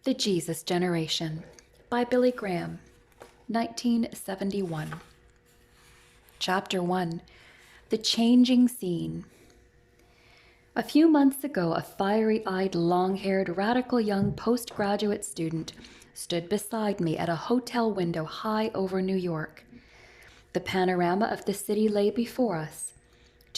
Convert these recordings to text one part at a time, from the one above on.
The Jesus Generation by Billy Graham, 1971. Chapter 1. The Changing Scene. A few months ago, a fiery-eyed, long-haired, radical young postgraduate student stood beside me at a hotel window high over New York. The panorama of the city lay before us.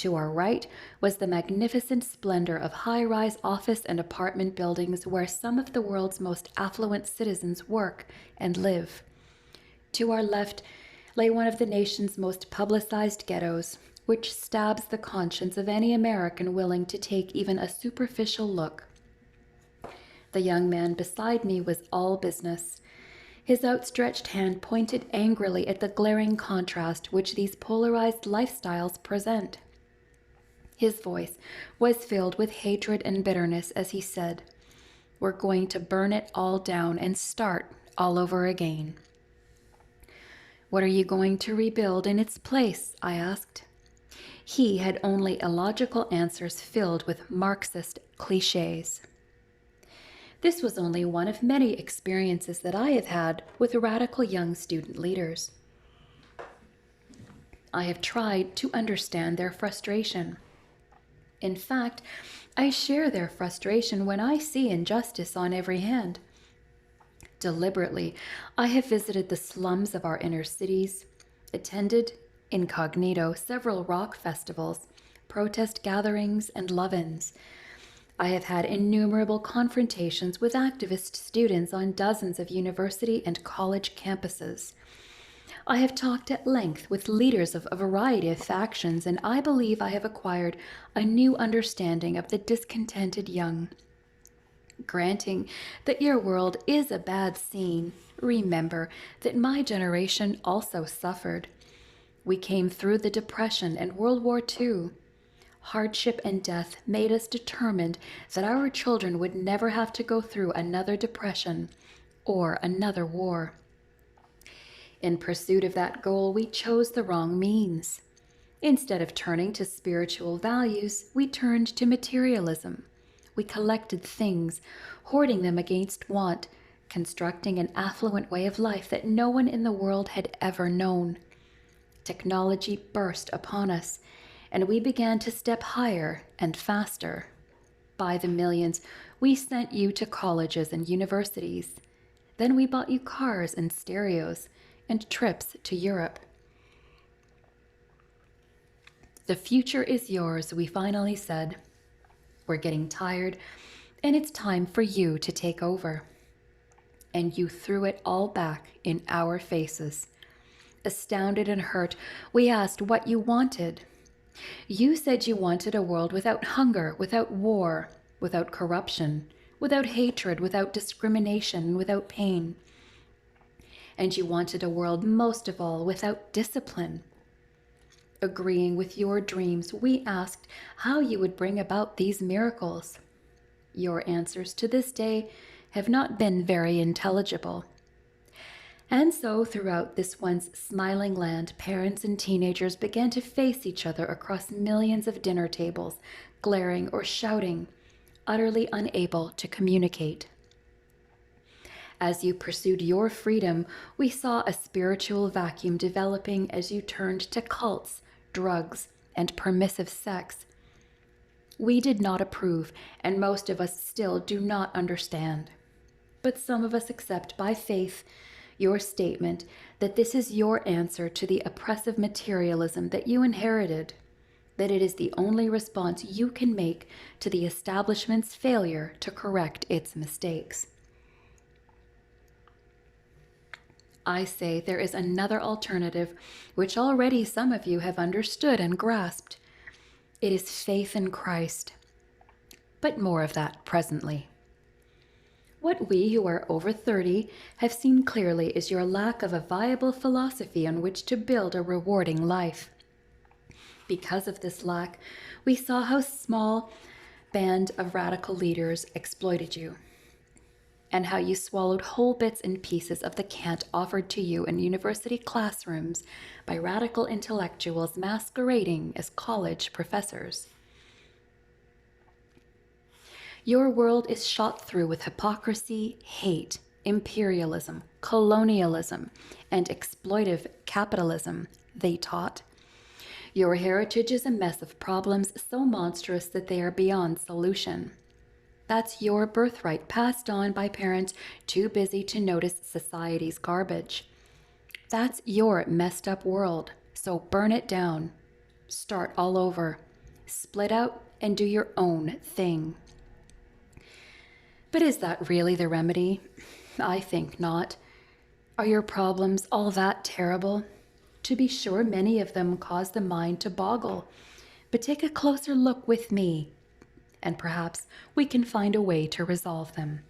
To our right was the magnificent splendor of high-rise office and apartment buildings where some of the world's most affluent citizens work and live. To our left lay one of the nation's most publicized ghettos, which stabs the conscience of any American willing to take even a superficial look. The young man beside me was all business. His outstretched hand pointed angrily at the glaring contrast which these polarized lifestyles present. His voice was filled with hatred and bitterness as he said, "We're going to burn it all down and start all over again." "What are you going to rebuild in its place?" I asked. He had only illogical answers filled with Marxist cliches. This was only one of many experiences that I have had with radical young student leaders. I have tried to understand their frustration. In fact, I share their frustration when I see injustice on every hand. Deliberately, I have visited the slums of our inner cities, attended, incognito, several rock festivals, protest gatherings, and love-ins. I have had innumerable confrontations with activist students on dozens of university and college campuses. I have talked at length with leaders of a variety of factions, and I believe I have acquired a new understanding of the discontented young. Granting that your world is a bad scene, remember that my generation also suffered. We came through the Depression and World War II. Hardship and death made us determined that our children would never have to go through another depression or another war. In pursuit of that goal, we chose the wrong means. Instead of turning to spiritual values, we turned to materialism. We collected things, hoarding them against want, constructing an affluent way of life that no one in the world had ever known. Technology burst upon us, and we began to step higher and faster. By the millions, we sent you to colleges and universities. Then we bought you cars and stereos and trips to Europe. The future is yours, we finally said. We're getting tired, and it's time for you to take over. And you threw it all back in our faces. Astounded and hurt, we asked what you wanted. You said you wanted a world without hunger, without war, without corruption, without hatred, without discrimination, without pain. And you wanted a world most of all without discipline. Agreeing with your dreams, we asked how you would bring about these miracles. Your answers to this day have not been very intelligible. And so throughout this once smiling land, parents and teenagers began to face each other across millions of dinner tables, glaring or shouting, utterly unable to communicate. As you pursued your freedom, we saw a spiritual vacuum developing as you turned to cults, drugs, and permissive sex. We did not approve, and most of us still do not understand. But some of us accept by faith your statement that this is your answer to the oppressive materialism that you inherited, that it is the only response you can make to the establishment's failure to correct its mistakes. I say there is another alternative, which already some of you have understood and grasped. It is faith in Christ. But more of that presently. What we who are over 30 have seen clearly is your lack of a viable philosophy on which to build a rewarding life. Because of this lack, we saw how small band of radical leaders exploited you, and how you swallowed whole bits and pieces of the cant offered to you in university classrooms by radical intellectuals masquerading as college professors. Your world is shot through with hypocrisy, hate, imperialism, colonialism, and exploitive capitalism, they taught. Your heritage is a mess of problems so monstrous that they are beyond solution. That's your birthright passed on by parents too busy to notice society's garbage. That's your messed up world, so burn it down. Start all over. Split out and do your own thing. But is that really the remedy? I think not. Are your problems all that terrible? To be sure, many of them cause the mind to boggle. But take a closer look with me, and perhaps we can find a way to resolve them.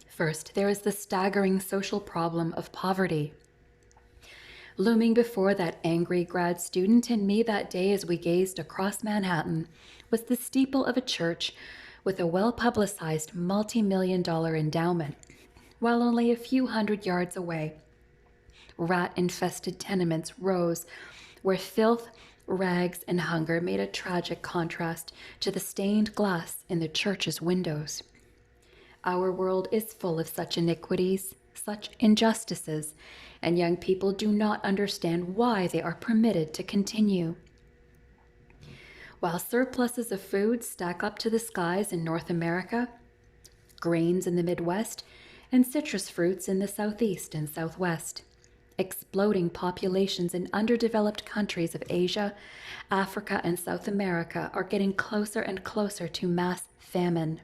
First, there is the staggering social problem of poverty. Looming before that angry grad student and me that day as we gazed across Manhattan was the steeple of a church with a well-publicized multi-million-dollar endowment, while only a few hundred yards away, rat-infested tenements rose where filth, rags, and hunger made a tragic contrast to the stained glass in the church's windows. Our world is full of such iniquities, such injustices, and young people do not understand why they are permitted to continue. While surpluses of food stack up to the skies in North America, grains in the Midwest, and citrus fruits in the Southeast and Southwest, exploding populations in underdeveloped countries of Asia, Africa, and South America are getting closer and closer to mass famine.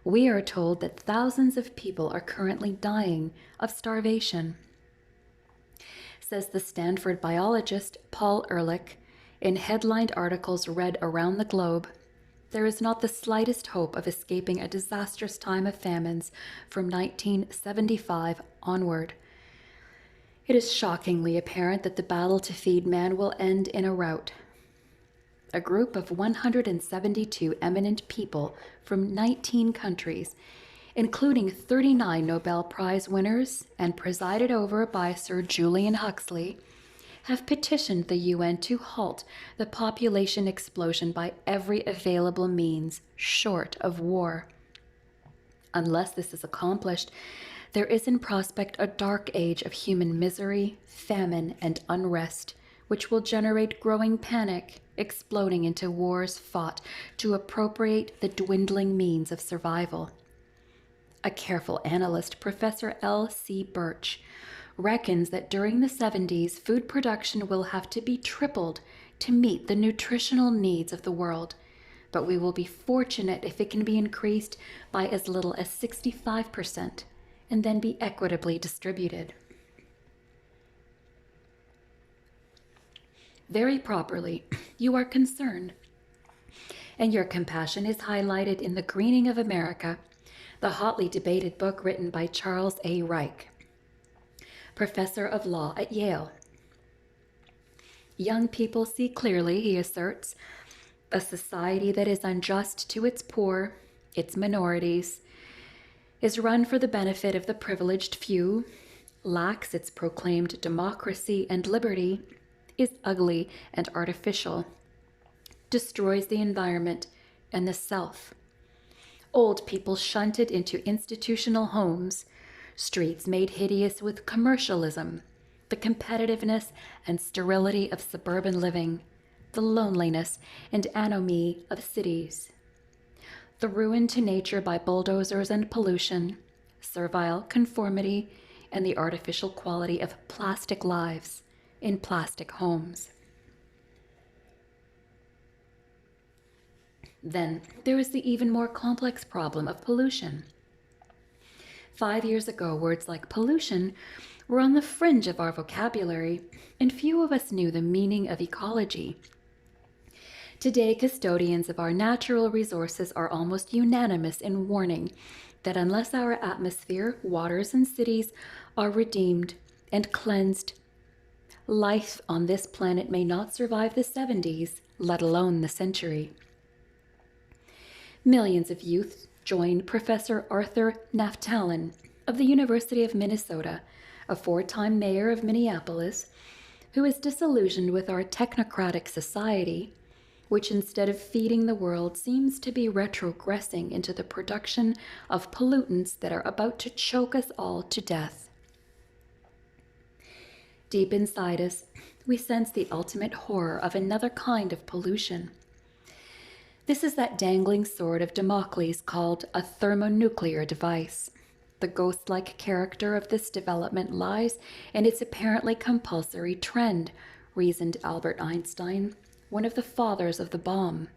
We are told that thousands of people are currently dying of starvation. Says the Stanford biologist Paul Ehrlich in headlined articles read around the globe, there is not the slightest hope of escaping a disastrous time of famines from 1975 onward. It is shockingly apparent that the battle to feed man will end in a rout. A group of 172 eminent people from 19 countries, including 39 Nobel Prize winners and presided over by Sir Julian Huxley, have petitioned the UN to halt the population explosion by every available means short of war. Unless this is accomplished, there is in prospect a dark age of human misery, famine, and unrest, which will generate growing panic, exploding into wars fought to appropriate the dwindling means of survival. A careful analyst, Professor L.C. Birch, reckons that during the 70s, food production will have to be tripled to meet the nutritional needs of the world, but we will be fortunate if it can be increased by as little as 65% and then be equitably distributed. Very properly, you are concerned, and your compassion is highlighted in The Greening of America, the hotly debated book written by Charles A. Reich, professor of law at Yale. Young people see clearly, he asserts, a society that is unjust to its poor, its minorities, is run for the benefit of the privileged few, lacks its proclaimed democracy and liberty, is ugly and artificial, destroys the environment and the self. Old people shunted into institutional homes, streets made hideous with commercialism, the competitiveness and sterility of suburban living, the loneliness and anomie of cities. The ruin to nature by bulldozers and pollution, servile conformity, and the artificial quality of plastic lives in plastic homes. Then there is the even more complex problem of pollution. 5 years ago, words like pollution were on the fringe of our vocabulary, and few of us knew the meaning of ecology. Today, custodians of our natural resources are almost unanimous in warning that unless our atmosphere, waters, and cities are redeemed and cleansed, life on this planet may not survive the 70s, let alone the century. Millions of youth joined Professor Arthur Naftalin of the University of Minnesota, a 4-time mayor of Minneapolis, who is disillusioned with our technocratic society, which instead of feeding the world seems to be retrogressing into the production of pollutants that are about to choke us all to death. Deep inside us, we sense the ultimate horror of another kind of pollution. This is that dangling sword of Damocles called a thermonuclear device. The ghost-like character of this development lies in its apparently compulsory trend, reasoned Albert Einstein, one of the fathers of the bomb,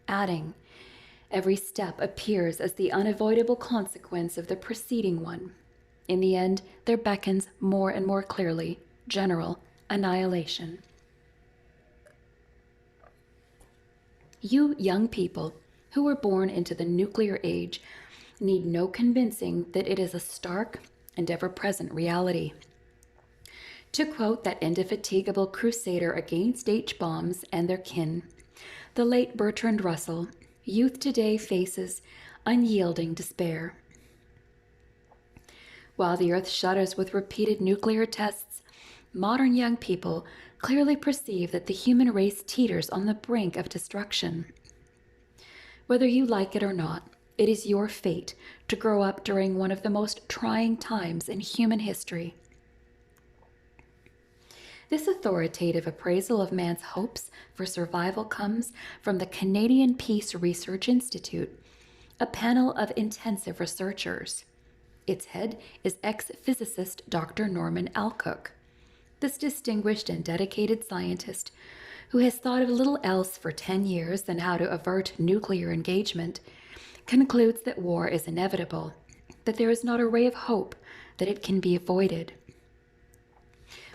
adding, "Every step appears as the unavoidable consequence of the preceding one. In the end, there beckons more and more clearly general annihilation." You young people who were born into the nuclear age need no convincing that it is a stark and ever-present reality. To quote that indefatigable crusader against H-bombs and their kin, the late Bertrand Russell, youth today faces unyielding despair. While the earth shudders with repeated nuclear tests, modern young people clearly perceive that the human race teeters on the brink of destruction. Whether you like it or not, it is your fate to grow up during one of the most trying times in human history. This authoritative appraisal of man's hopes for survival comes from the Canadian Peace Research Institute, a panel of intensive researchers. Its head is ex-physicist Dr. Norman Alcock. This distinguished and dedicated scientist, who has thought of little else for 10 years than how to avert nuclear engagement, concludes that war is inevitable, that there is not a ray of hope that it can be avoided.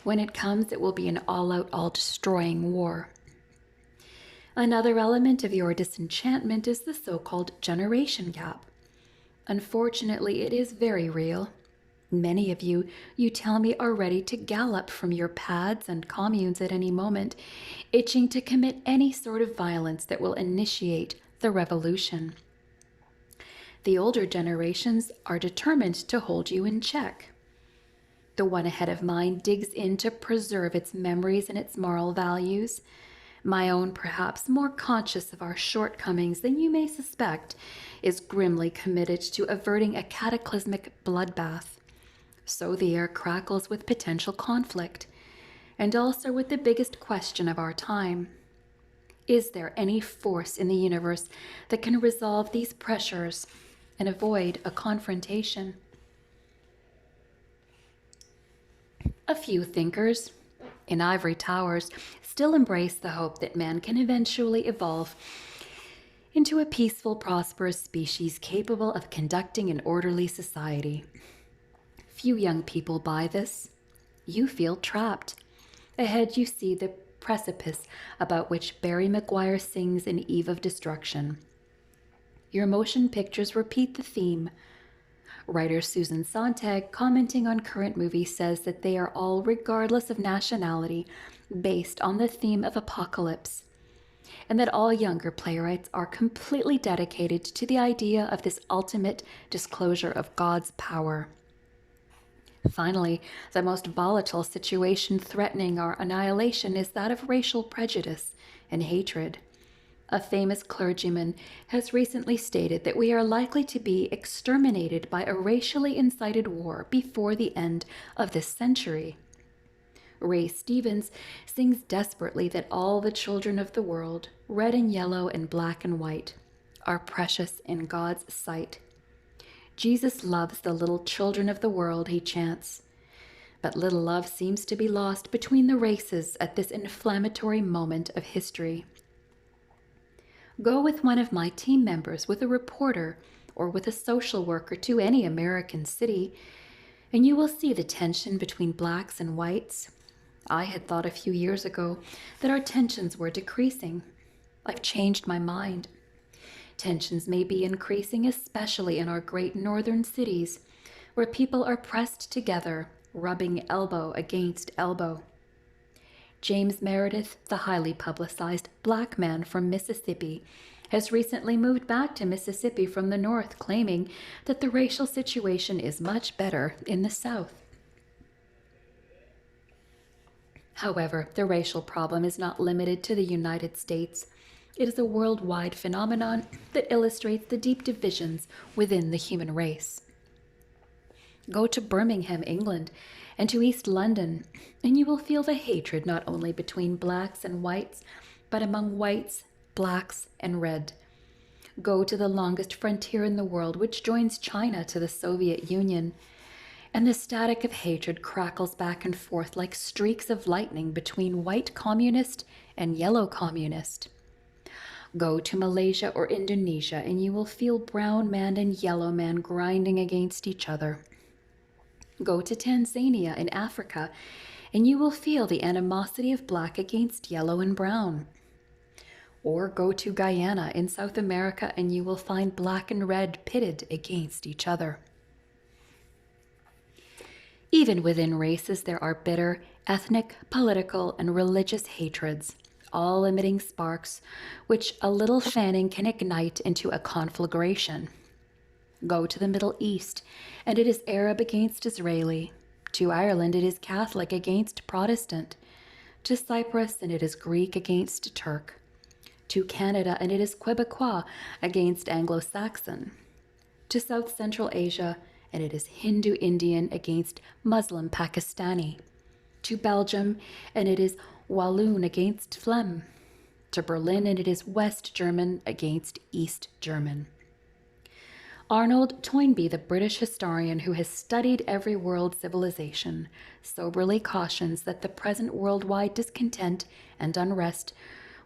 When it comes, it will be an all-out, all-destroying war. Another element of your disenchantment is the so-called generation gap. Unfortunately, it is very real. Many of you tell me, are ready to gallop from your pads and communes at any moment, itching to commit any sort of violence that will initiate the revolution. The older generations are determined to hold you in check. The one ahead of mine digs in to preserve its memories and its moral values. My own, perhaps more conscious of our shortcomings than you may suspect, is grimly committed to averting a cataclysmic bloodbath. So the air crackles with potential conflict, and also with the biggest question of our time. Is there any force in the universe that can resolve these pressures and avoid a confrontation? A few thinkers in ivory towers still embrace the hope that man can eventually evolve into a peaceful, prosperous species capable of conducting an orderly society. Few young people buy this. You feel trapped. Ahead you see the precipice about which Barry Maguire sings in Eve of Destruction. Your motion pictures repeat the theme. Writer Susan Sontag, commenting on current movies, says that they are all, regardless of nationality, based on the theme of apocalypse, and that all younger playwrights are completely dedicated to the idea of this ultimate disclosure of God's power. Finally, the most volatile situation threatening our annihilation is that of racial prejudice and hatred. A famous clergyman has recently stated that we are likely to be exterminated by a racially incited war before the end of this century. Ray Stevens sings desperately that all the children of the world, red and yellow and black and white, are precious in God's sight. Jesus loves the little children of the world, he chants. But little love seems to be lost between the races at this inflammatory moment of history. Go with one of my team members, with a reporter, or with a social worker to any American city, and you will see the tension between blacks and whites. I had thought a few years ago that our tensions were decreasing. I've changed my mind. Tensions may be increasing, especially in our great northern cities, where people are pressed together, rubbing elbow against elbow. James Meredith, the highly publicized black man from Mississippi, has recently moved back to Mississippi from the north, claiming that the racial situation is much better in the south. However, the racial problem is not limited to the United States. It is a worldwide phenomenon that illustrates the deep divisions within the human race. Go to Birmingham, England, and to East London, and you will feel the hatred not only between blacks and whites, but among whites, blacks, and red. Go to the longest frontier in the world, which joins China to the Soviet Union, and the static of hatred crackles back and forth like streaks of lightning between white communist and yellow communist. Go to Malaysia or Indonesia, and you will feel brown man and yellow man grinding against each other. Go to Tanzania in Africa, and you will feel the animosity of black against yellow and brown. Or go to Guyana in South America, and you will find black and red pitted against each other. Even within races, there are bitter ethnic, political, and religious hatreds, all emitting sparks which a little fanning can ignite into a conflagration. Go to the Middle East, and it is Arab against Israeli. To Ireland, it is Catholic against Protestant. To Cyprus, and it is Greek against Turk. To Canada, and it is Quebecois against Anglo-Saxon. To South Central Asia, and it is Hindu-Indian against Muslim Pakistani. To Belgium, and it is Walloon against Flem. To Berlin, and it is West German against East German. Arnold Toynbee, the British historian who has studied every world civilization, soberly cautions that the present worldwide discontent and unrest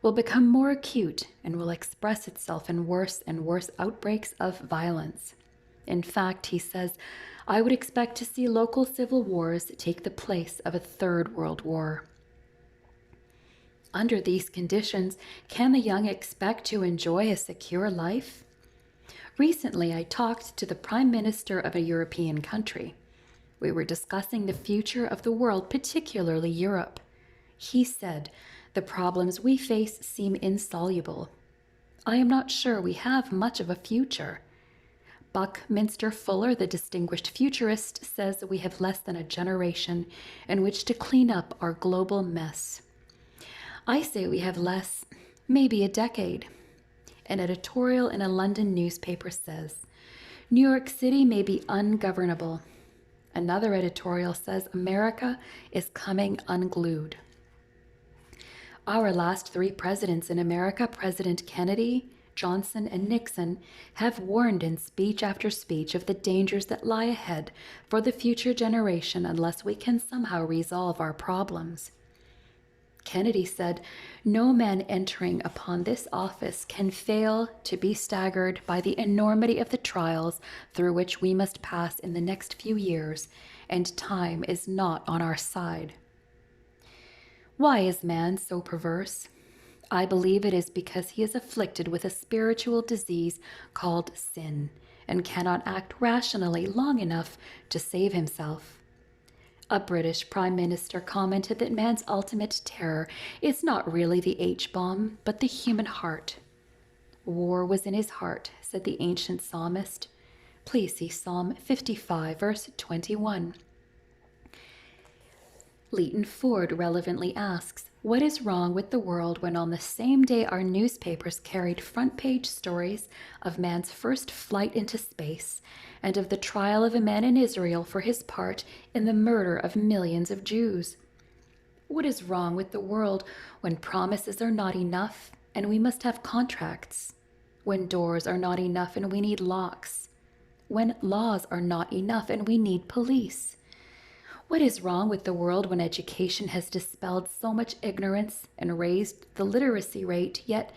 will become more acute and will express itself in worse and worse outbreaks of violence. In fact, he says, I would expect to see local civil wars take the place of a third world war. Under these conditions, can the young expect to enjoy a secure life? Recently, I talked to the Prime Minister of a European country. We were discussing the future of the world, particularly Europe. He said, the problems we face seem insoluble. I am not sure we have much of a future. Buckminster Fuller, the distinguished futurist, says we have less than a generation in which to clean up our global mess. I say we have less, maybe a decade. An editorial in a London newspaper says, New York City may be ungovernable. Another editorial says America is coming unglued. Our last three presidents in America, President Kennedy, Johnson, and Nixon, have warned in speech after speech of the dangers that lie ahead for the future generation unless we can somehow resolve our problems. Kennedy said, no man entering upon this office can fail to be staggered by the enormity of the trials through which we must pass in the next few years, and time is not on our side. Why is man so perverse? I believe it is because he is afflicted with a spiritual disease called sin, and cannot act rationally long enough to save himself. A British Prime Minister commented that man's ultimate terror is not really the H-bomb, but the human heart. War was in his heart, said the ancient psalmist. Please see Psalm 55, verse 21. Leighton Ford relevantly asks, what is wrong with the world when on the same day our newspapers carried front-page stories of man's first flight into space and of the trial of a man in Israel for his part in the murder of millions of Jews? What is wrong with the world when promises are not enough and we must have contracts? When doors are not enough and we need locks? When laws are not enough and we need police? What is wrong with the world when education has dispelled so much ignorance and raised the literacy rate, yet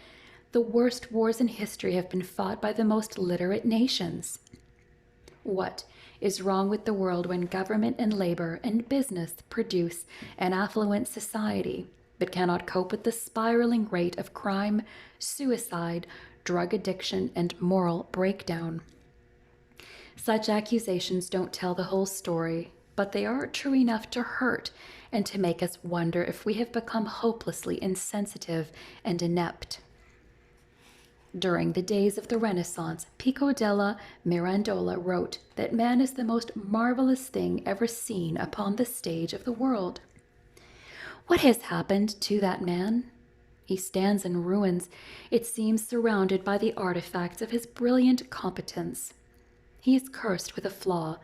the worst wars in history have been fought by the most literate nations? What is wrong with the world when government and labor and business produce an affluent society, but cannot cope with the spiraling rate of crime, suicide, drug addiction, and moral breakdown? Such accusations don't tell the whole story, but they are true enough to hurt and to make us wonder if we have become hopelessly insensitive and inept. During the days of the Renaissance, Pico della Mirandola wrote that man is the most marvelous thing ever seen upon the stage of the world. What has happened to that man? He stands in ruins, it seems surrounded by the artifacts of his brilliant competence. He is cursed with a flaw,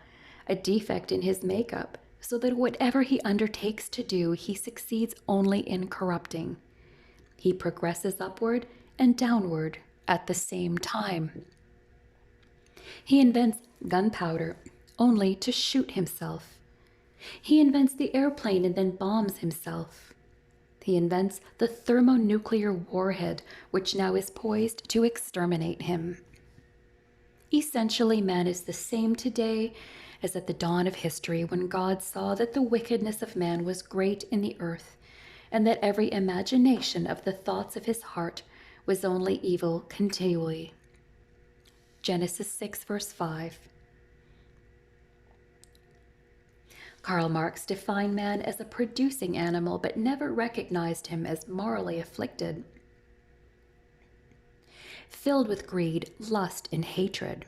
a defect in his makeup, so that whatever he undertakes to do, he succeeds only in corrupting. He progresses upward and downward at the same time. He invents gunpowder only to shoot himself. He invents the airplane and then bombs himself. He invents the thermonuclear warhead, which now is poised to exterminate him. Essentially, man is the same today as at the dawn of history, when God saw that the wickedness of man was great in the earth, and that every imagination of the thoughts of his heart was only evil continually. Genesis 6, verse 5. Karl Marx defined man as a producing animal, but never recognized him as morally afflicted. Filled with greed, lust, and hatred.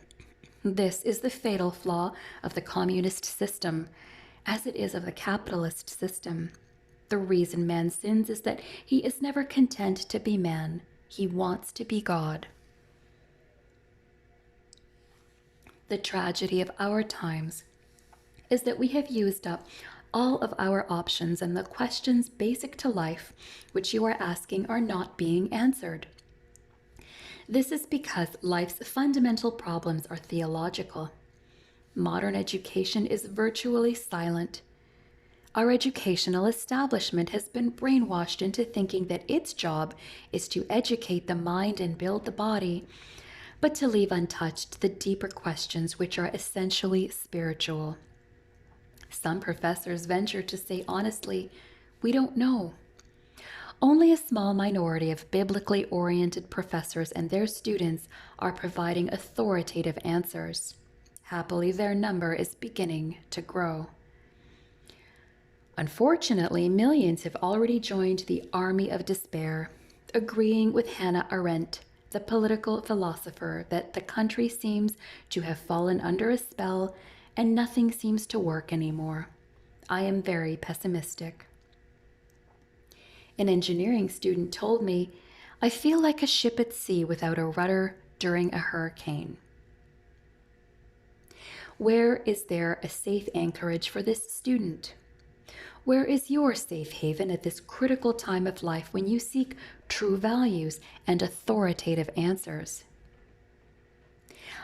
This is the fatal flaw of the communist system, as it is of the capitalist system. The reason man sins is that he is never content to be man. He wants to be God. The tragedy of our times is that we have used up all of our options, and the questions basic to life which you are asking are not being answered. This is because life's fundamental problems are theological. Modern education is virtually silent. Our educational establishment has been brainwashed into thinking that its job is to educate the mind and build the body, but to leave untouched the deeper questions which are essentially spiritual. Some professors venture to say honestly, we don't know. Only a small minority of biblically oriented professors and their students are providing authoritative answers. Happily, their number is beginning to grow. Unfortunately, millions have already joined the army of despair, agreeing with Hannah Arendt, the political philosopher, that the country seems to have fallen under a spell and nothing seems to work anymore. I am very pessimistic. An engineering student told me, I feel like a ship at sea without a rudder during a hurricane. Where is there a safe anchorage for this student? Where is your safe haven at this critical time of life when you seek true values and authoritative answers?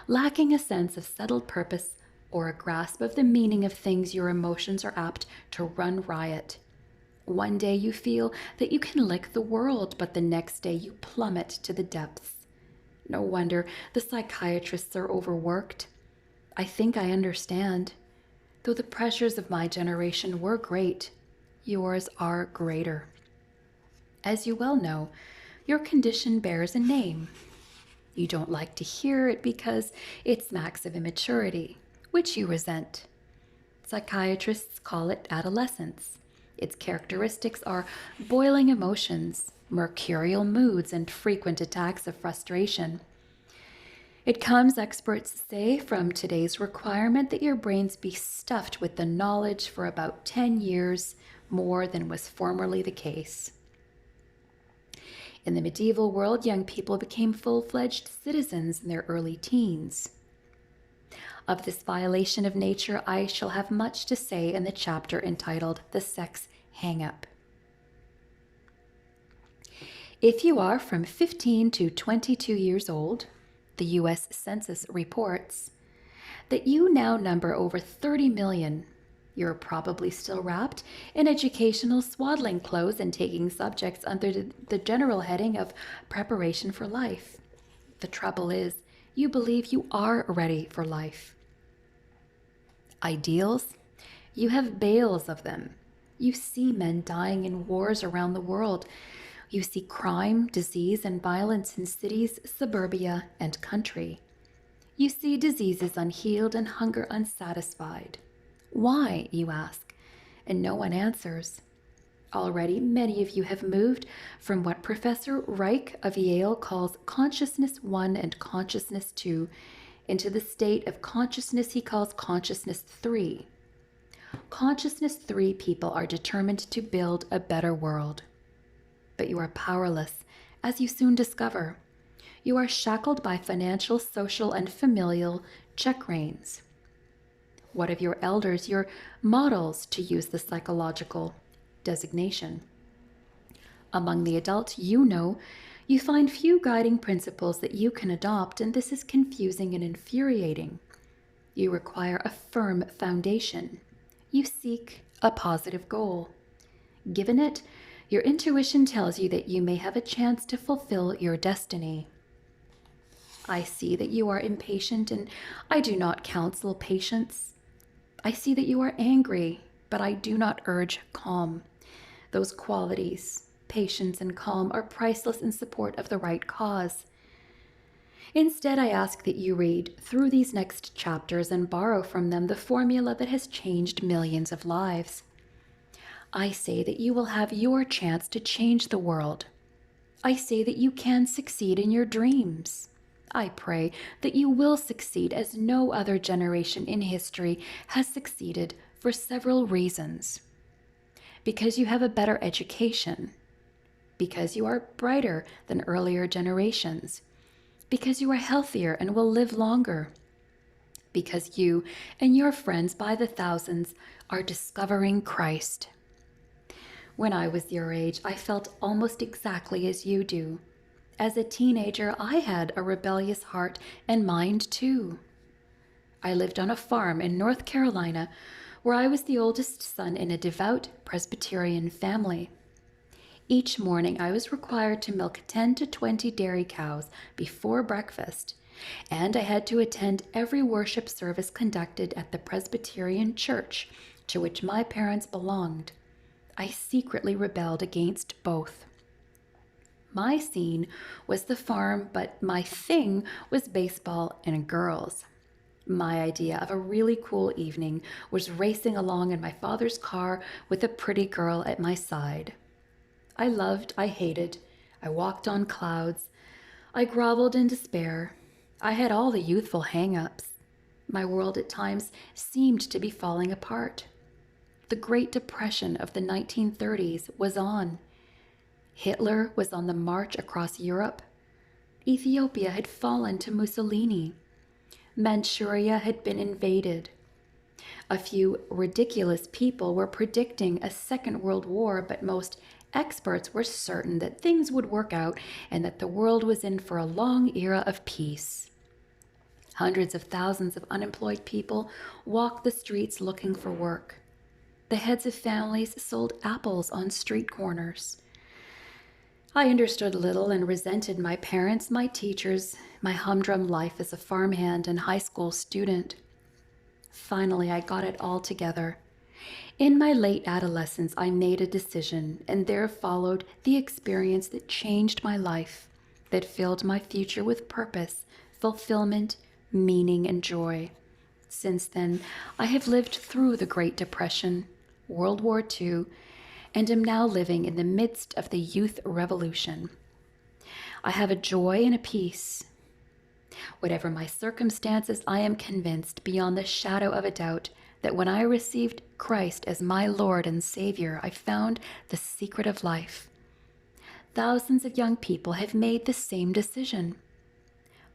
Lacking a sense of settled purpose or a grasp of the meaning of things, your emotions are apt to run riot. One day you feel that you can lick the world, but the next day you plummet to the depths. No wonder the psychiatrists are overworked. I think I understand. Though the pressures of my generation were great, yours are greater. As you well know, your condition bears a name. You don't like to hear it because it smacks of immaturity, which you resent. Psychiatrists call it adolescence. Its characteristics are boiling emotions, mercurial moods, and frequent attacks of frustration. It comes, experts say, from today's requirement that your brains be stuffed with the knowledge for about 10 years more than was formerly the case. In the medieval world, young people became full-fledged citizens in their early teens. Of this violation of nature, I shall have much to say in the chapter entitled The Sex Hang-Up. If you are from 15 to 22 years old, the U.S. Census reports that you now number over 30 million. You're probably still wrapped in educational swaddling clothes and taking subjects under the general heading of preparation for life. The trouble is, you believe you are ready for life. Ideals? You have bales of them. You see men dying in wars around the world. You see crime, disease, and violence in cities, suburbia, and country. You see diseases unhealed and hunger unsatisfied. Why, you ask, and no one answers. Already, many of you have moved from what Professor Reich of Yale calls Consciousness 1 and Consciousness 2 into the state of consciousness he calls Consciousness 3. Consciousness 3 people are determined to build a better world. but you are powerless, as you soon discover. You are shackled by financial, social, and familial check reins. What of your elders, your models, to use the psychological designation? Among the adults you know, you find few guiding principles that you can adopt, and this is confusing and infuriating. You require a firm foundation. You seek a positive goal. Given it, your intuition tells you that you may have a chance to fulfill your destiny. I see that you are impatient, and I do not counsel patience. I see that you are angry, but I do not urge calm. Those qualities, patience and calm, are priceless in support of the right cause. Instead, I ask that you read through these next chapters and borrow from them the formula that has changed millions of lives. I say that you will have your chance to change the world. I say that you can succeed in your dreams. I pray that you will succeed as no other generation in history has succeeded for several reasons. Because you have a better education. Because you are brighter than earlier generations. Because you are healthier and will live longer. Because you and your friends by the thousands are discovering Christ. When I was your age, I felt almost exactly as you do. As a teenager, I had a rebellious heart and mind too. I lived on a farm in North Carolina, where I was the oldest son in a devout Presbyterian family. Each morning, I was required to milk 10 to 20 dairy cows before breakfast, and I had to attend every worship service conducted at the Presbyterian church to which my parents belonged. I secretly rebelled against both. My scene was the farm, but my thing was baseball and girls. My idea of a really cool evening was racing along in my father's car with a pretty girl at my side. I loved, I hated, I walked on clouds, I groveled in despair. I had all the youthful hang-ups. My world at times seemed to be falling apart. The Great Depression of the 1930s was on. Hitler was on the march across Europe. Ethiopia had fallen to Mussolini. Manchuria had been invaded. A few ridiculous people were predicting a second world war, but most experts were certain that things would work out and that the world was in for a long era of peace. Hundreds of thousands of unemployed people walked the streets looking for work. The heads of families sold apples on street corners. I understood little and resented my parents, my teachers, my humdrum life as a farmhand and high school student. Finally, I got it all together. In my late adolescence, I made a decision, and there followed the experience that changed my life, that filled my future with purpose, fulfillment, meaning, and joy. Since then, I have lived through the Great Depression, World War II, and am now living in the midst of the youth revolution. I have a joy and a peace. Whatever my circumstances, I am convinced beyond the shadow of a doubt that when I received Christ as my Lord and Savior, I found the secret of life. Thousands of young people have made the same decision.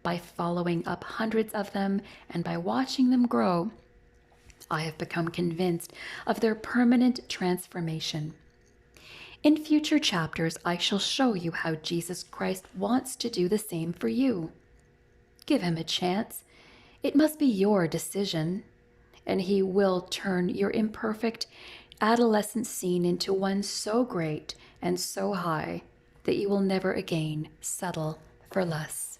By following up hundreds of them and by watching them grow, I have become convinced of their permanent transformation. In future chapters, I shall show you how Jesus Christ wants to do the same for you. Give him a chance. It must be your decision, and he will turn your imperfect adolescent scene into one so great and so high that you will never again settle for less.